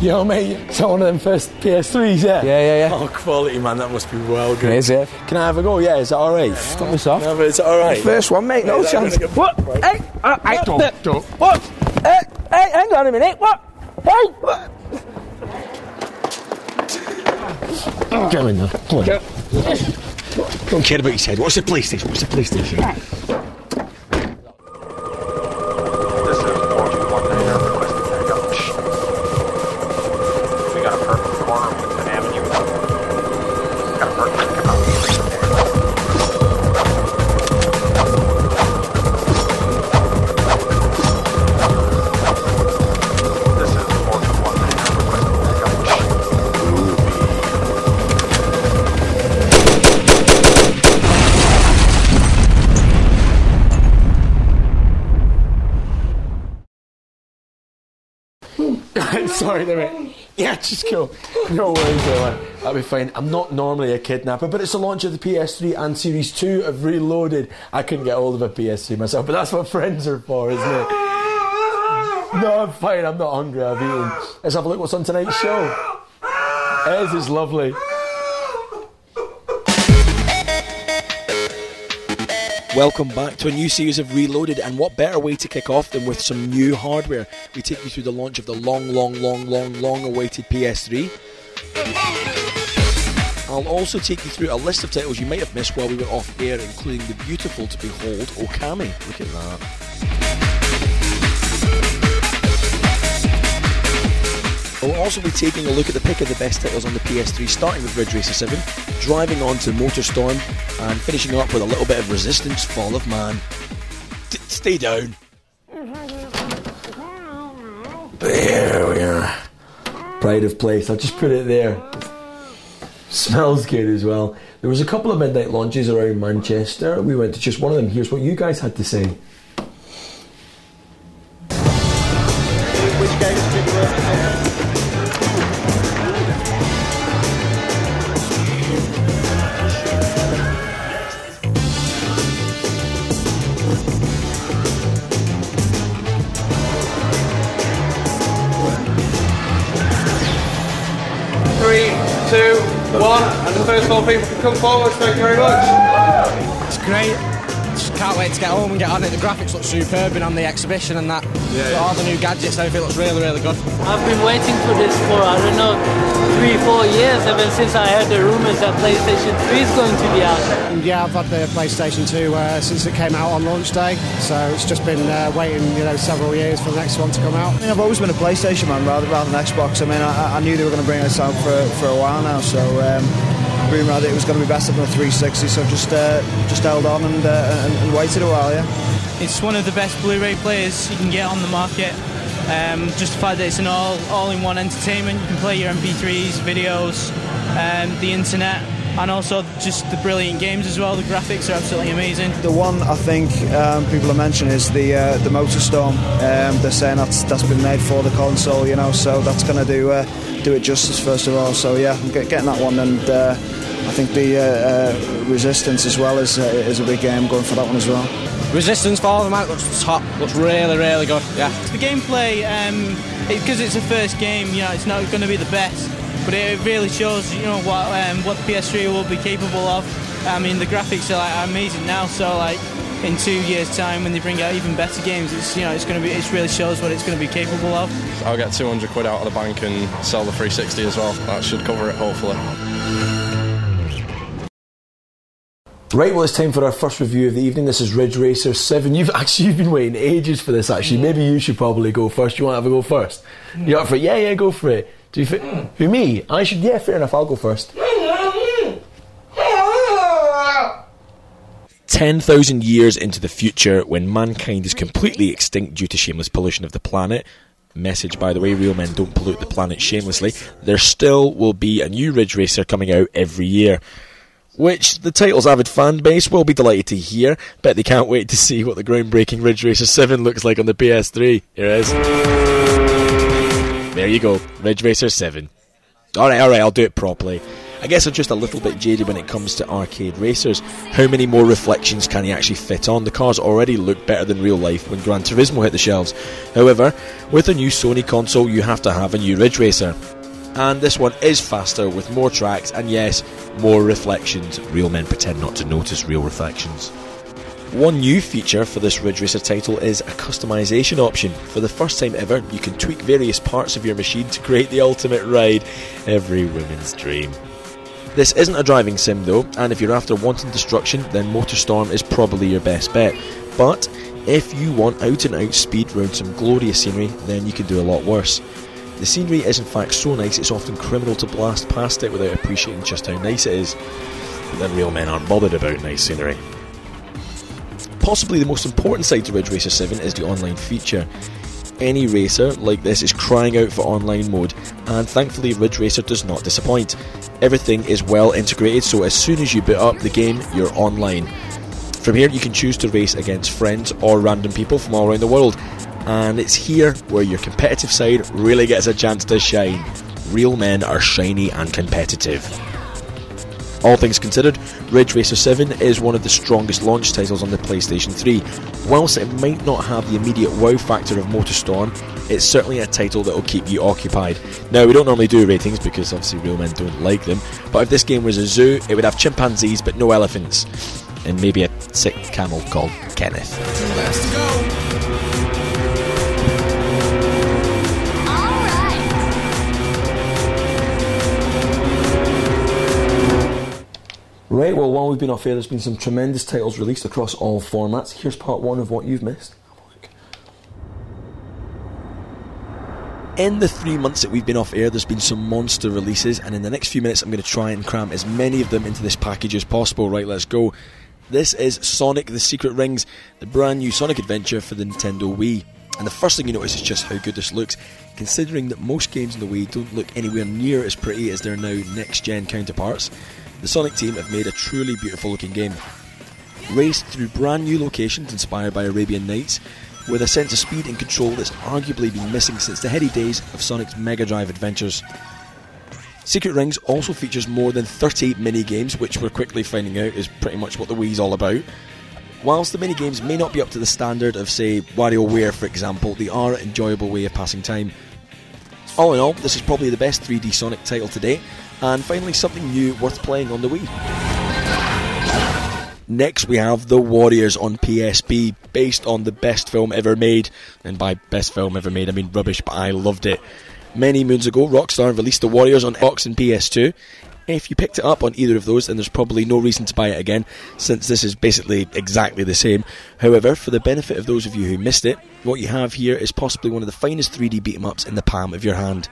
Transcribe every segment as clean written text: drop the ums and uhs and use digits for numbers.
Yo, mate, it's one of them first PS3s, yeah? Yeah. Oh, quality, man, that must be well good. Crazy. Can I have a go? Yeah, is that alright? Stop me soft. No, but is it alright? First one, mate, no chance. What? Hey, Don't. What? Hey, hang on a minute. What? Hey, what? Get in there. Come on. Don't care about his head. What's the PlayStation? Sorry, mate. Yeah, just go. No worries, man. That'll be fine. I'm not normally a kidnapper, but it's the launch of the PS3 and Series 2 of Reloaded. I couldn't get hold of a PS3 myself, but that's what friends are for, isn't it? No, I'm fine. I'm not hungry. I've eaten. Let's have a look what's on tonight's show. Ez is lovely. Welcome back to a new series of Reloaded, and what better way to kick off than with some new hardware. We take you through the launch of the long awaited PS3. I'll also take you through a list of titles you might have missed while we were off air, including the beautiful to behold Okami. Look at that. We'll also be taking a look at the pick of the best titles on the PS3, starting with Ridge Racer 7, driving on to Motorstorm, and finishing up with a little bit of Resistance Fall of Man. Stay down. There we are. Pride of place. I'll just put it there. Smells good as well. There was a couple of midnight launches around Manchester. We went to just one of them. Here's what you guys had to say. Which game is the worst? 3, 2, 1, and the first 4 people can come forward. Thank you very much. It's great. Just can't wait to get home and get on it. The graphics look superb and on the exhibition and that. Yeah. All the new gadgets, everything looks really, really good. I've been waiting for this for, 3-4 years, ever since I heard the rumours that PlayStation 3 is going to be out. Yeah, I've had the PlayStation 2 since it came out on launch day, so it's just been waiting, several years for the next one to come out. I mean, I've always been a PlayStation man rather than Xbox. I mean, I knew they were going to bring this out for a while now, so rumour had it was going to be better than a 360, so just held on and waited a while, yeah. It's one of the best Blu-ray players you can get on the market. Just the fact that it's an all-in-one entertainment. You can play your MP3s, videos, the internet, and also just the brilliant games as well. The graphics are absolutely amazing. The one I think people are mentioning is the Motorstorm. They're saying that's been made for the console, so that's going to do it justice first of all. So yeah, I'm getting that one, and I think the Resistance as well is a big game. Going for that one as well. Resistance Fall of Man looks top. Looks really, really good. Yeah. The gameplay, because it's a first game, it's not going to be the best, but it really shows, what the PS3 will be capable of. I mean, the graphics are amazing now. So, in 2 years' time, when they bring out even better games, it really shows what it's going to be capable of. I'll get £200 out of the bank and sell the 360 as well. That should cover it, hopefully. Right, well, it's time for our first review of the evening. This is Ridge Racer 7. You've been waiting ages for this, actually. Maybe you should probably go first. You want to have a go first? You up for it? Yeah, go for it. Who, me? I should, yeah, fair enough, I'll go first. 10,000 years into the future, when mankind is completely extinct due to shameless pollution of the planet, message, by the way, real men don't pollute the planet shamelessly, there still will be a new Ridge Racer coming out every year, which the title's avid fan base will be delighted to hear. Bet they can't wait to see what the groundbreaking Ridge Racer 7 looks like on the PS3. Here it is. There you go, Ridge Racer 7. Alright, I'll do it properly. I guess I'm just a little bit jaded when it comes to arcade racers. How many more reflections can you actually fit on? The cars already look better than real life when Gran Turismo hit the shelves. However, with a new Sony console you have to have a new Ridge Racer. And this one is faster with more tracks and yes, more reflections. Real men pretend not to notice real reflections. One new feature for this Ridge Racer title is a customization option. For the first time ever, you can tweak various parts of your machine to create the ultimate ride. Every woman's dream. This isn't a driving sim though, and if you're after wanton destruction, then Motorstorm is probably your best bet. But if you want out and out speed round some glorious scenery, then you can do a lot worse. The scenery is in fact so nice it's often criminal to blast past it without appreciating just how nice it is. But then real men aren't bothered about nice scenery. Possibly the most important side to Ridge Racer 7 is the online feature. Any racer like this is crying out for online mode, and thankfully Ridge Racer does not disappoint. Everything is well integrated, so as soon as you boot up the game, you're online. From here you can choose to race against friends or random people from all around the world, and it's here where your competitive side really gets a chance to shine. Real men are shiny and competitive. All things considered, Ridge Racer 7 is one of the strongest launch titles on the PlayStation 3. Whilst it might not have the immediate wow factor of Motorstorm, it's certainly a title that will keep you occupied. Now, we don't normally do ratings because obviously real men don't like them, but if this game was a zoo, it would have chimpanzees but no elephants. And maybe a sick camel called Kenneth. Let's go! Right, well, while we've been off air, there's been some tremendous titles released across all formats. Here's part one of what you've missed. In the 3 months that we've been off air, there's been some monster releases, and in the next few minutes I'm going to try and cram as many of them into this package as possible. Right, let's go. This is Sonic the Secret Rings, the brand new Sonic adventure for the Nintendo Wii. And the first thing you notice is just how good this looks, considering that most games in the Wii don't look anywhere near as pretty as their now next-gen counterparts. The Sonic team have made a truly beautiful looking game. Raced through brand new locations inspired by Arabian Nights, with a sense of speed and control that's arguably been missing since the heady days of Sonic's Mega Drive adventures. Secret Rings also features more than 30 mini-games, which we're quickly finding out is pretty much what the Wii's all about. Whilst the mini-games may not be up to the standard of, say, WarioWare for example, they are an enjoyable way of passing time. All in all, this is probably the best 3D Sonic title to date, and finally something new worth playing on the Wii. Next we have The Warriors on PSP, based on the best film ever made, and by best film ever made I mean rubbish, but I loved it. Many moons ago, Rockstar released The Warriors on Xbox and PS2. If you picked it up on either of those, then there's probably no reason to buy it again, since this is basically exactly the same. However, for the benefit of those of you who missed it, what you have here is possibly one of the finest 3D beat-em-ups in the palm of your hand.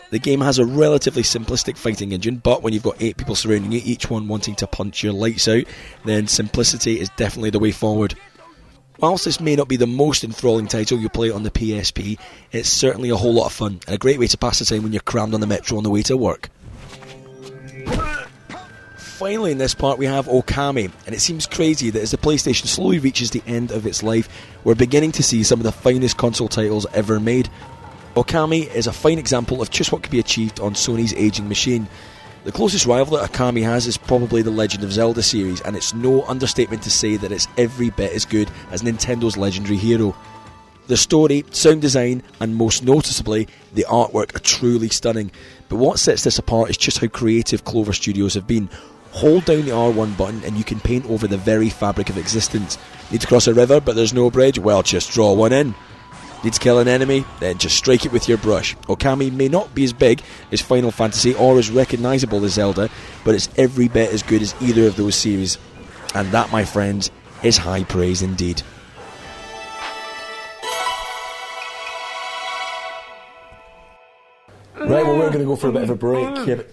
The game has a relatively simplistic fighting engine, but when you've got 8 people surrounding you, each one wanting to punch your lights out, then simplicity is definitely the way forward. Whilst this may not be the most enthralling title you'll play on the PSP, it's certainly a whole lot of fun, and a great way to pass the time when you're crammed on the metro on the way to work. Finally in this part we have Okami, and it seems crazy that as the PlayStation slowly reaches the end of its life, we're beginning to see some of the finest console titles ever made. Okami is a fine example of just what could be achieved on Sony's aging machine. The closest rival that Okami has is probably the Legend of Zelda series, and it's no understatement to say that it's every bit as good as Nintendo's legendary hero. The story, sound design, and most noticeably, the artwork are truly stunning. But what sets this apart is just how creative Clover Studios have been. Hold down the R1 button and you can paint over the very fabric of existence. Need to cross a river but there's no bridge? Well, just draw one in. Need to kill an enemy? Then just strike it with your brush. Okami may not be as big as Final Fantasy or as recognisable as Zelda, but it's every bit as good as either of those series. And that, my friends, is high praise indeed. Right, well, we're going to go for a bit of a break here,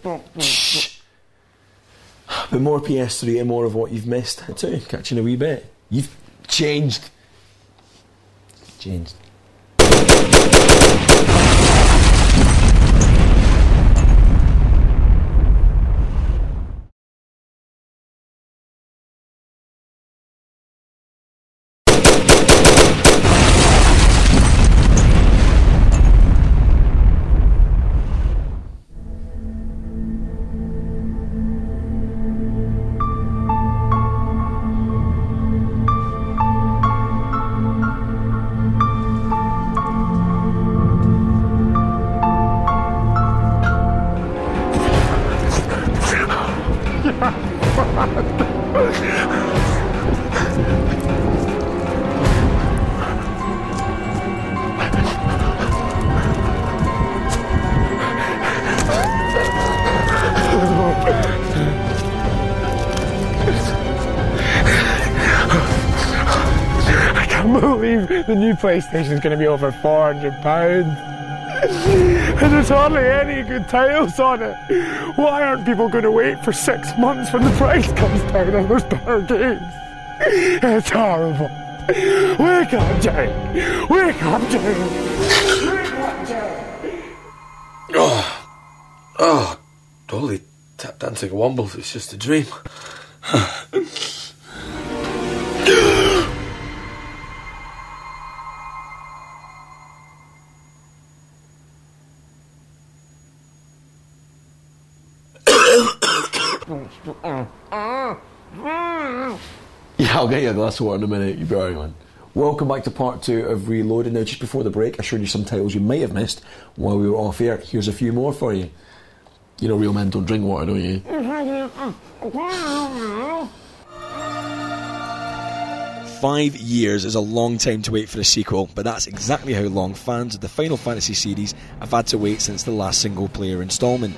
but more PS3 and more of what you've missed. I tell you, catch you in a wee bit. You've changed. Changed. I can't believe the new PlayStation's going to be over £400. And there's hardly any good titles on it. Why aren't people going to wait for 6 months when the price comes down on those better games? It's horrible. Wake up, Jake. Wake up, Jake. Wake up, Jake. Oh, holy tap dancing wombles, it's just a dream. Yeah, I'll get you a glass of water in a minute, you be alright, man. Welcome back to part 2 of Reloaded. Now, just before the break, I showed you some titles you might have missed while we were off air. Here's a few more for you. You know real men don't drink water, don't you? 5 years is a long time to wait for a sequel, but that's exactly how long fans of the Final Fantasy series have had to wait since the last single-player installment.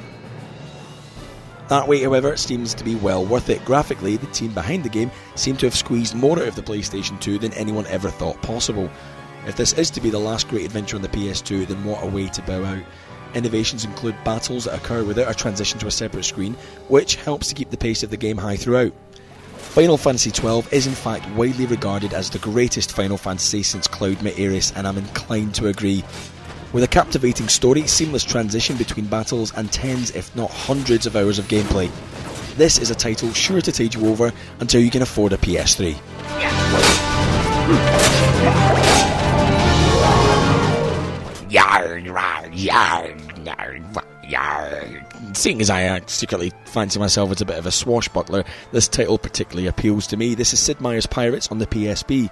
That wait, however, seems to be well worth it. Graphically, the team behind the game seem to have squeezed more out of the PlayStation 2 than anyone ever thought possible. If this is to be the last great adventure on the PS2, then what a way to bow out. Innovations include battles that occur without a transition to a separate screen, which helps to keep the pace of the game high throughout. Final Fantasy XII is in fact widely regarded as the greatest Final Fantasy since Cloud Meteris, and I'm inclined to agree. With a captivating story, seamless transition between battles, and tens if not hundreds of hours of gameplay. This is a title sure to tide you over until you can afford a PS3. Seeing as I secretly fancy myself as a bit of a swashbuckler, this title particularly appeals to me. This is Sid Meier's Pirates on the PSP.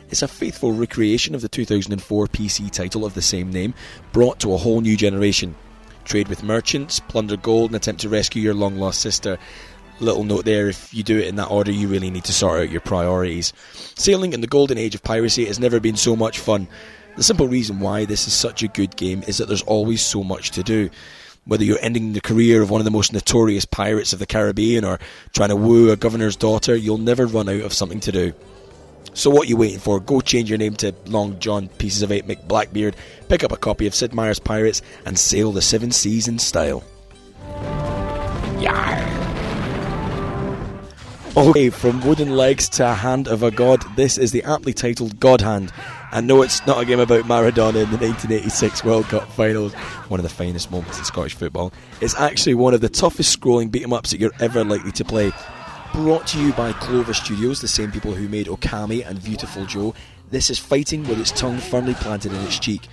It's a faithful recreation of the 2004 PC title of the same name, brought to a whole new generation. Trade with merchants, plunder gold, and attempt to rescue your long-lost sister. Little note there, if you do it in that order, you really need to sort out your priorities. Sailing in the golden age of piracy has never been so much fun. The simple reason why this is such a good game is that there's always so much to do. Whether you're ending the career of one of the most notorious pirates of the Caribbean or trying to woo a governor's daughter, you'll never run out of something to do. So what are you waiting for? Go change your name to Long John Pieces of 8 McBlackbeard, pick up a copy of Sid Meier's Pirates, and sail the 7 seas in style. Yarr! Okay, from wooden legs to a hand of a god, this is the aptly titled God Hand. And no, it's not a game about Maradona in the 1986 World Cup finals, one of the finest moments in Scottish football. It's actually one of the toughest scrolling beat-em-ups that you're ever likely to play. Brought to you by Clover Studios, the same people who made Okami and Beautiful Joe, this is fighting with its tongue firmly planted in its cheek.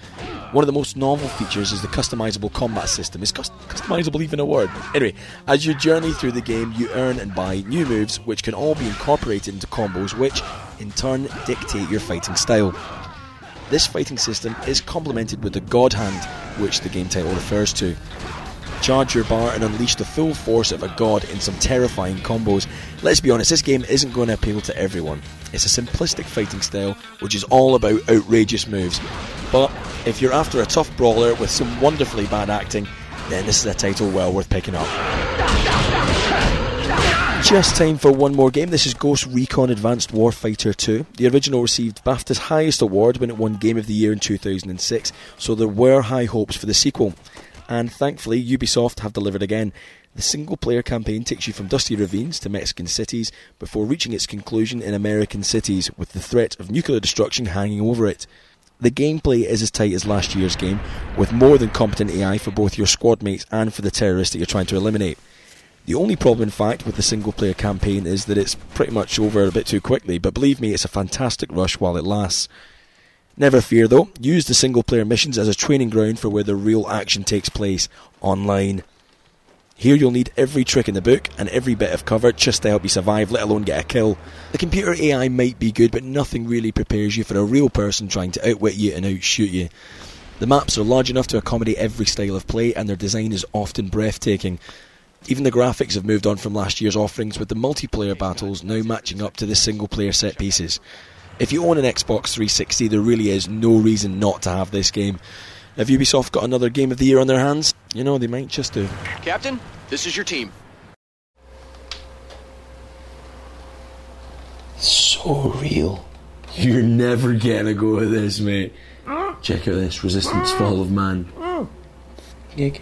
One of the most novel features is the customisable combat system. Is customisable even a word? Anyway, as you journey through the game, you earn and buy new moves, which can all be incorporated into combos, which, in turn, dictate your fighting style. This fighting system is complemented with the God Hand, which the game title refers to. Charge your bar and unleash the full force of a god in some terrifying combos. Let's be honest, this game isn't going to appeal to everyone. It's a simplistic fighting style which is all about outrageous moves. But if you're after a tough brawler with some wonderfully bad acting, then this is a title well worth picking up. Just time for one more game. This is Ghost Recon Advanced Warfighter 2. The original received BAFTA's highest award when it won Game of the Year in 2006, so there were high hopes for the sequel. And thankfully, Ubisoft have delivered again. The single-player campaign takes you from dusty ravines to Mexican cities before reaching its conclusion in American cities, with the threat of nuclear destruction hanging over it. The gameplay is as tight as last year's game, with more than competent AI for both your squad mates and for the terrorists that you're trying to eliminate. The only problem, in fact, with the single-player campaign is that it's pretty much over a bit too quickly, but believe me, it's a fantastic rush while it lasts. Never fear though, use the single-player missions as a training ground for where the real action takes place, online. Here you'll need every trick in the book and every bit of cover just to help you survive, let alone get a kill. The computer AI might be good, but nothing really prepares you for a real person trying to outwit you and outshoot you. The maps are large enough to accommodate every style of play, and their design is often breathtaking. Even the graphics have moved on from last year's offerings, with the multiplayer battles now matching up to the single-player set pieces. If you own an Xbox 360, there really is no reason not to have this game. Have Ubisoft got another Game of the Year on their hands? You know, they might just do. Captain, this is your team. So real. You're never getting a go at this, mate. Check out this, Resistance Fall of Man. You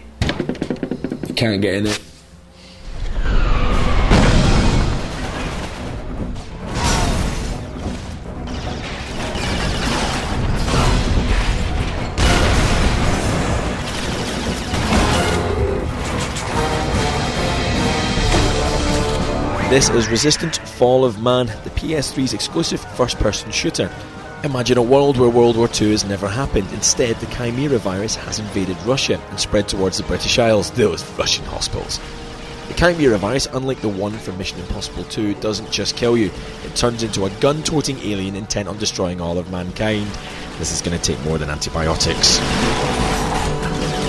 can't get in it. This is Resistance Fall of Man, the PS3's exclusive first-person shooter. Imagine a world where World War II has never happened. Instead, the Chimera virus has invaded Russia and spread towards the British Isles, those Russian hospitals. The Chimera virus, unlike the one from Mission Impossible 2, doesn't just kill you. It turns into a gun-toting alien intent on destroying all of mankind. This is going to take more than antibiotics.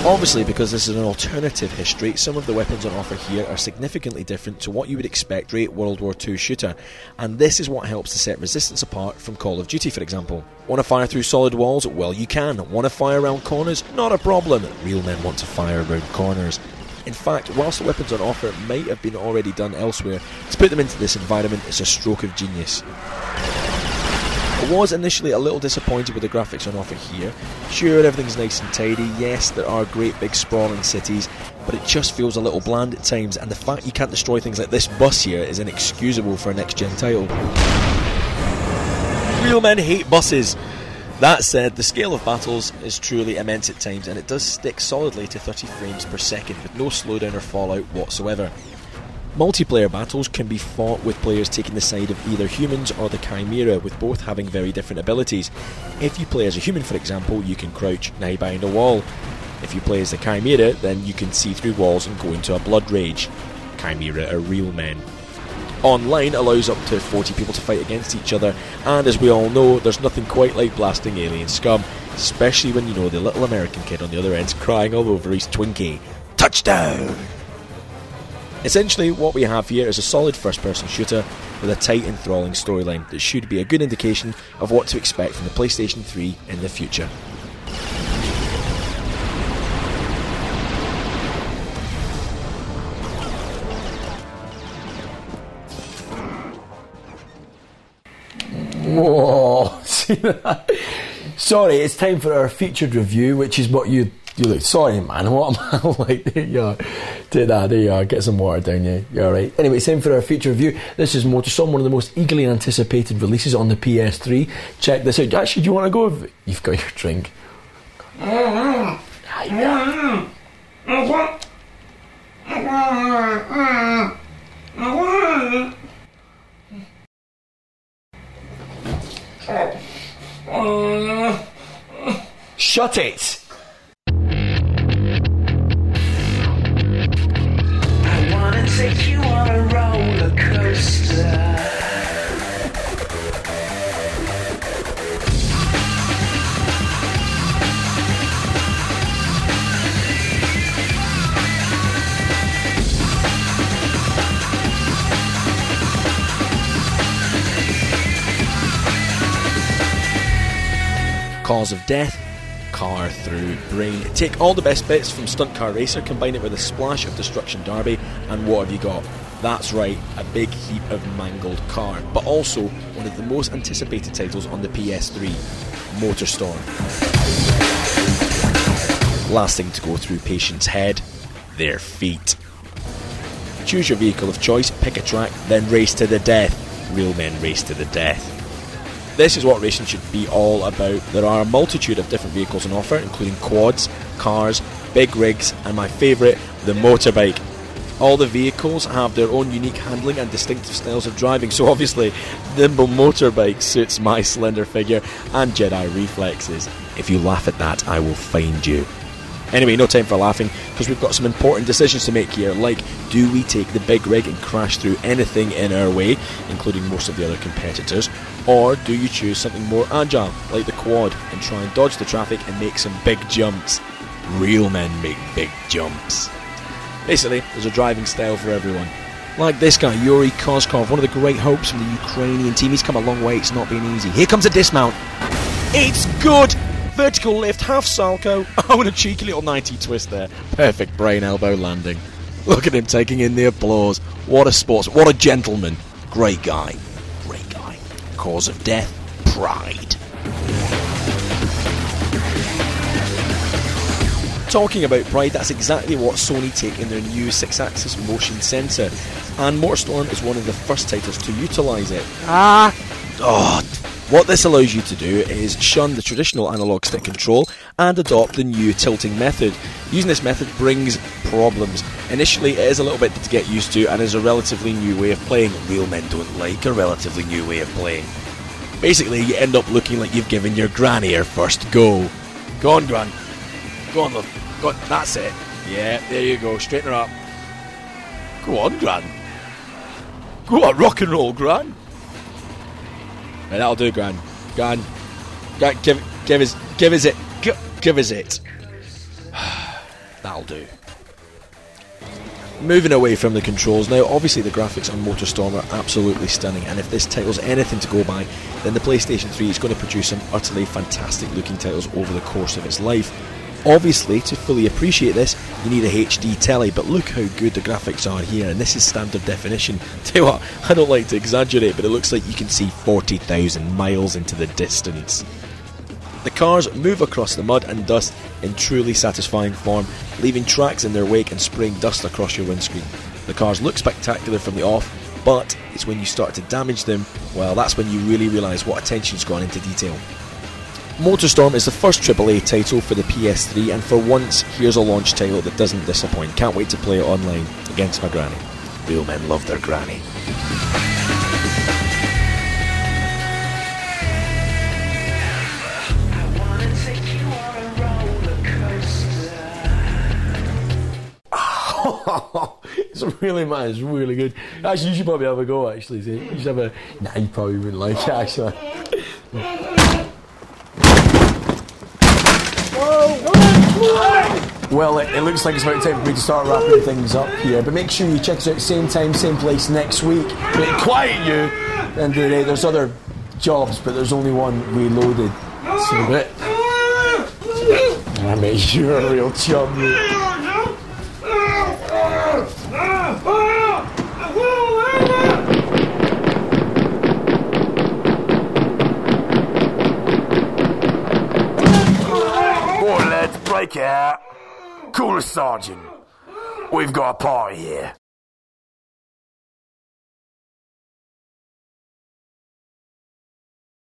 Obviously, because this is an alternative history, some of the weapons on offer here are significantly different to what you would expect for a World War II shooter, and this is what helps to set Resistance apart from Call of Duty, for example. Want to fire through solid walls? Well, you can. Want to fire around corners? Not a problem. Real men want to fire around corners. In fact, whilst the weapons on offer might have been already done elsewhere, to put them into this environment is a stroke of genius. I was initially a little disappointed with the graphics on offer here. Sure, everything's nice and tidy, yes, there are great big sprawling cities, but it just feels a little bland at times, and the fact you can't destroy things like this bus here is inexcusable for a next-gen title. Real men hate buses! That said, the scale of battles is truly immense at times, and it does stick solidly to 30 frames per second with no slowdown or fallout whatsoever. Multiplayer battles can be fought with players taking the side of either humans or the Chimera, with both having very different abilities. If you play as a human, for example, you can crouch and hide behind a wall. If you play as the Chimera, then you can see through walls and go into a blood rage. Chimera are real men. Online allows up to 40 people to fight against each other, and as we all know, there's nothing quite like blasting alien scum, especially when you know the little American kid on the other end's crying all over his Twinkie. Touchdown! Essentially, what we have here is a solid first-person shooter with a tight, enthralling storyline that should be a good indication of what to expect from the PlayStation 3 in the future. Whoa! See that? Sorry, it's time for our featured review, which is what you look. Sorry, man. What am I like? There you are. Take that. There you are. Get some water down you. You're alright. Anyway, it's time for our feature review. This is Motorstorm, one of the most eagerly anticipated releases on the PS3. Check this out. Actually, do you want to go? You've got your drink. Shut it! I wanna take you on a roller coaster. Cause of death, car through brain. Take all the best bits from Stunt Car Racer, combine it with a splash of Destruction Derby, and what have you got? That's right, a big heap of mangled car, but also one of the most anticipated titles on the PS3, Motorstorm. Last thing to go through patients' head, their feet. Choose your vehicle of choice, pick a track, then race to the death. Real men race to the death. This is what racing should be all about. There are a multitude of different vehicles on offer, including quads, cars, big rigs, and my favourite, the motorbike. All the vehicles have their own unique handling and distinctive styles of driving, so obviously, nimble motorbike suits my slender figure and Jedi reflexes. If you laugh at that, I will find you. Anyway, no time for laughing, because we've got some important decisions to make here, like, do we take the big rig and crash through anything in our way, including most of the other competitors, or do you choose something more agile, like the quad, and try and dodge the traffic and make some big jumps? Real men make big jumps. Basically, there's a driving style for everyone. Like this guy, Yuri Koskoff, one of the great hopes from the Ukrainian team. He's come a long way, it's not been easy. Here comes a dismount. It's good! Vertical lift, half salco. Oh, and a cheeky little 90 twist there. Perfect brain elbow landing. Look at him taking in the applause. What a sportsman, what a gentleman. Great guy. Great guy. Cause of death, pride. Talking about pride, that's exactly what Sony take in their new 6-axis motion sensor. And Motorstorm is one of the first titles to utilise it. What this allows you to do is shun the traditional analog stick control and adopt the new tilting method. Using this method brings problems. Initially it is a little bit to get used to and is a relatively new way of playing. Real men don't like a relatively new way of playing. Basically you end up looking like you've given your granny her first go. Go on, Gran. Go on, love. Go on. That's it. Yeah, there you go. Straighten her up. Go on, Gran. Go on, rock and roll, Gran. Right, that'll do, Gran. Gran, give us it. That'll do. Moving away from the controls now, obviously the graphics on Motorstorm are absolutely stunning, and if this title's anything to go by, then the PlayStation 3 is going to produce some utterly fantastic looking titles over the course of its life. Obviously, to fully appreciate this, you need a HD telly, but look how good the graphics are here, and this is standard definition. Tell you what, I don't like to exaggerate, but it looks like you can see 40,000 miles into the distance. The cars move across the mud and dust in truly satisfying form, leaving tracks in their wake and spraying dust across your windscreen. The cars look spectacular from the off, but it's when you start to damage them, well, that's when you really realise what attention's gone into detail. Motorstorm is the first AAA title for the PS3, and for once, here's a launch title that doesn't disappoint. Can't wait to play it online against my granny. Real men love their granny. It's really, man, it's really good. Actually, you should probably have a go, actually. See? You should have a... Nah, you probably wouldn't like it, actually. Well, it looks like it's about time for me to start wrapping things up here, but make sure you check us out same time, same place next week. But quiet you! At the end of the day, there's other jobs, but there's only one reloaded. So that... I mean, you're a real chum, mate. Boy, let's break out. Cooler Sergeant. We've got a party here.